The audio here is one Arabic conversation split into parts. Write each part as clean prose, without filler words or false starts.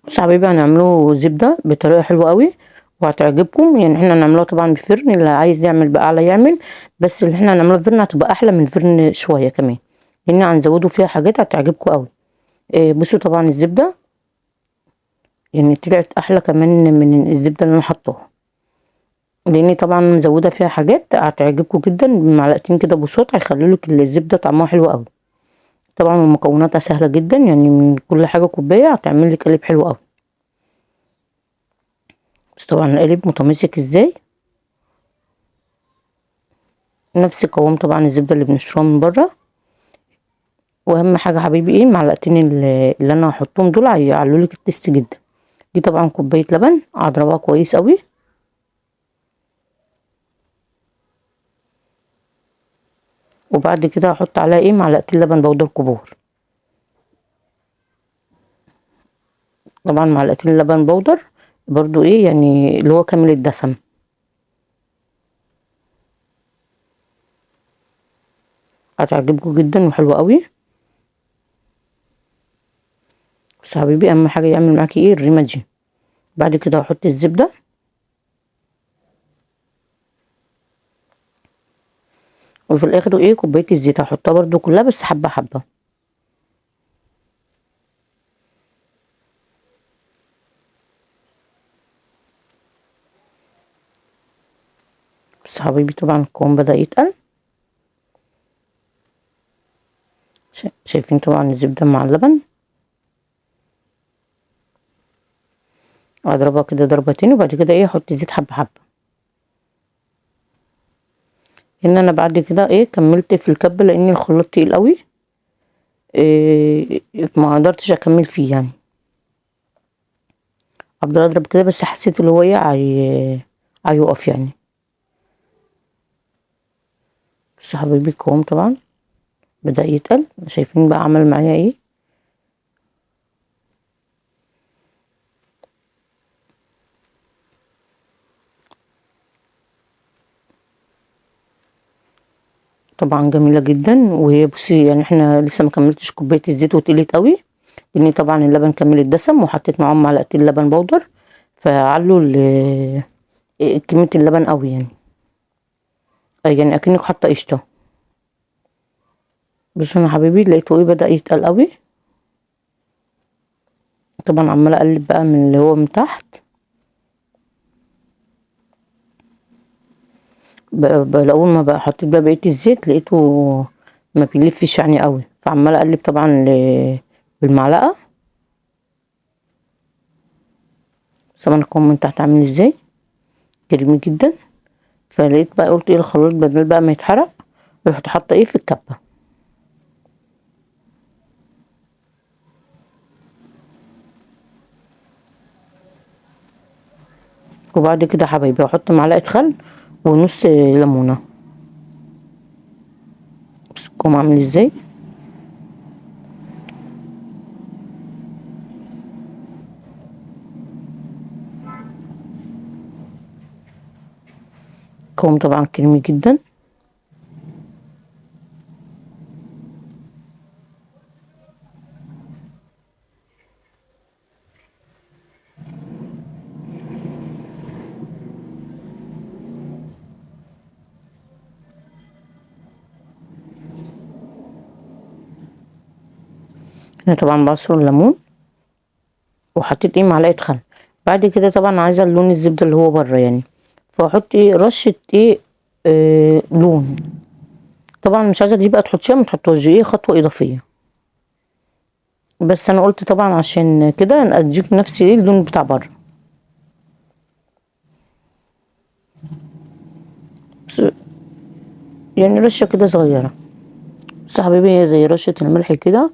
بص يا حبايبي، هنعمله زبدة بطريقة حلوة قوي وهتعجبكم. يعني احنا هنعملوها طبعا بفرن، اللي عايز يعمل بقى يعمل، بس اللي احنا هنعمله بفرن هتبقى احلى من الفرن شوية كمان، لان هنزوده فيها حاجات هتعجبكم قوي. بصوا طبعا الزبدة يعني طلعت احلى كمان من الزبدة اللي انا حطاها، لاني طبعا مزودة فيها حاجات هتعجبكم جدا. معلقتين كده بساط هيخلولك الزبدة طعمها حلو قوي. طبعا ومكوناتها سهلة جدا، يعني من كل حاجة كوباية هتعمل لك قالب حلو قوي. بس طبعا القالب متماسك ازاي، نفس قوام طبعا الزبدة اللي بنشتروها من بره. واهم حاجة حبيبي معلقتين اللي انا هحطهم دول هيعلولك التست جدا. دي طبعا كوباية لبن هضربها كويس قوي، وبعد كده هحط عليها معلقتين لبن بودر كبار. طبعا معلقتين لبن بودر برضو يعني اللي هو كامل الدسم. هتعجبكم جدا وحلوة قوي. بس حبيبي اهم حاجة يعمل معاكي الريمة دي. بعد كده هحط الزبدة، وفي الاخر كوباية الزيت هحطها برضو كلها بس حبة حبة. بس حبيبي طبعا القوام بدأ يتقل، شايفين طبعا الزبدة مع اللبن. اضربها كده ضربتين وبعد كده احط الزيت حبة حبة. ان انا بعد كده كملت في الكب لان الخلاط تقيل قوي. ما قدرتش اكمل فيه يعني. افضل اضرب كده بس حسيت اللي هو هيقف يعني. بس يا حبيبي القوام طبعا بدأ يتقل، شايفين بقى عمل معايا طبعا جميلة جدا. وهي بصي يعني احنا لسه ما كملتش كوباية الزيت وتقلت قوي، لان طبعا اللبن كمل الدسم وحطيت معاهم معلقتين لبن بودر، فعلوا كمية اللبن قوي يعني. يعني اكنك حاطة قشطة. بص انا حبيبي لقيته بدأ يتقل قوي. طبعا عمالة اقلب بقى من اللي هو من تحت. اول ما بقى حطيت بقى بقية الزيت لقيته ما بيلفش يعني قوي، فعمالة اقلب طبعا بالمعلقة. طبعا القوام من تحت عامل ازاي كريمي جدا. فلقيت بقى قلت الخلاط بدل بقى ما يتحرق رحت حاطة في الكبة. وبعد كده حبايبي احط معلقة خل ونص ليمونة. بص القوام عامل ازاي. القوام طبعا كريمي جدا. هنا طبعا بعصر الليمون وحطيت معلقة خل. بعد كده طبعا عايزة اللون الزبدة اللي هو بره يعني، فاحط رشة لون. طبعا مش عايزة دي بقى تحطيها ما تحطوش، دي خطوة اضافية. بس انا قلت طبعا عشان كده اديك نفس اللون بتاع بره. بس يعني رشة كده صغيرة. بس يا حبيبي هي زي رشة الملح كده.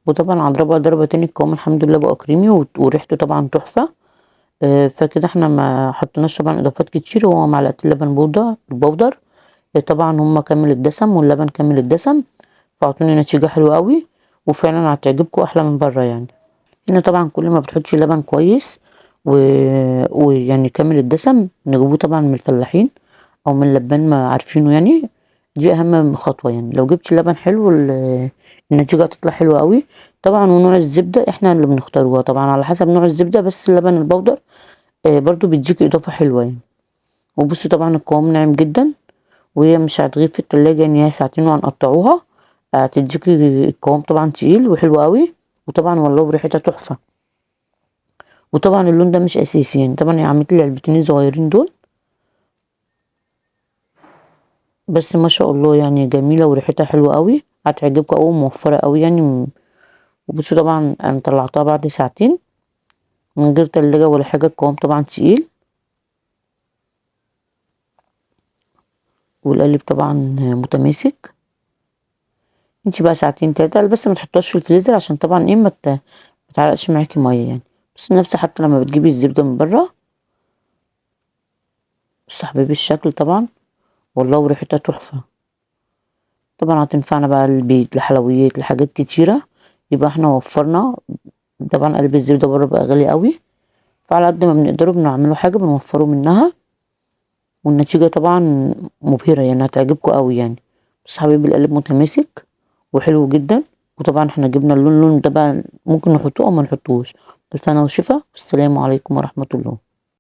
وطبعا هضربها ضربة تاني القوام الحمد لله بقى كريمي وريحته طبعا تحفة. فكده احنا ما حطيناش طبعا اضافات كتير، هو معلقتين لبن بودر. طبعا هما كامل الدسم واللبن كامل الدسم، فاعطوني نتيجة حلوة قوي. وفعلا هتعجبكم احلى من بره يعني. هنا طبعا كل ما بتحطي لبن كويس و... ويعني كامل الدسم نجيبوه طبعا من الفلاحين او من لبان ما عارفينه يعني. دي اهم خطوة يعني، لو جبتي لبن حلو النتيجة هتطلع حلوة قوي. طبعا ونوع الزبدة احنا اللي بنختاروها طبعا على حسب نوع الزبدة، بس اللبن البودر برضو بيديكي اضافة حلوة يعني. وبصوا طبعا القوام ناعم جدا، وهي مش هتغيب في التلاجة ان هي ساعتين وهنقطعوها، هتديكي القوام طبعا تقيل وحلو قوي، وطبعا والله ريحتها تحفة. وطبعا اللون ده مش اساسي يعني، طبعا هي عملت لي العلبتين الصغيرين دول بس ما شاء الله يعني جميلة وريحتها حلوة قوي، هتعجبكم قوي موفرة قوي يعني. وبصوا طبعا انا طلعتها بعد ساعتين من غير تلاجة ولا حاجة، القوام طبعا تقيل، والقالب طبعا متماسك. انتي بقى ساعتين تلاتة بس ما تحطهاش في الفريزر عشان طبعا ايه متعرقش معاكي مية يعني. بس نفس حتى لما بتجيبي الزبدة من برا. بس حبيبي الشكل طبعا والله وريحتها تحفة. طبعا هتنفعنا بقى البيت لحلويات لحاجات كتيرة، يبقى احنا وفرنا. طبعا قلب الزبدة برا بقى غالي قوي، فعلى قد ما بنقدره بنعمله حاجة بنوفره منها، والنتيجة طبعا مبهرة يعني هتعجبكم قوي يعني. بس حبيبي القالب متماسك وحلو جدا. وطبعا احنا جبنا اللون ده بقى ممكن نحطوه او ما نحطوش. بالف هنا وشفا، والسلام عليكم ورحمة الله.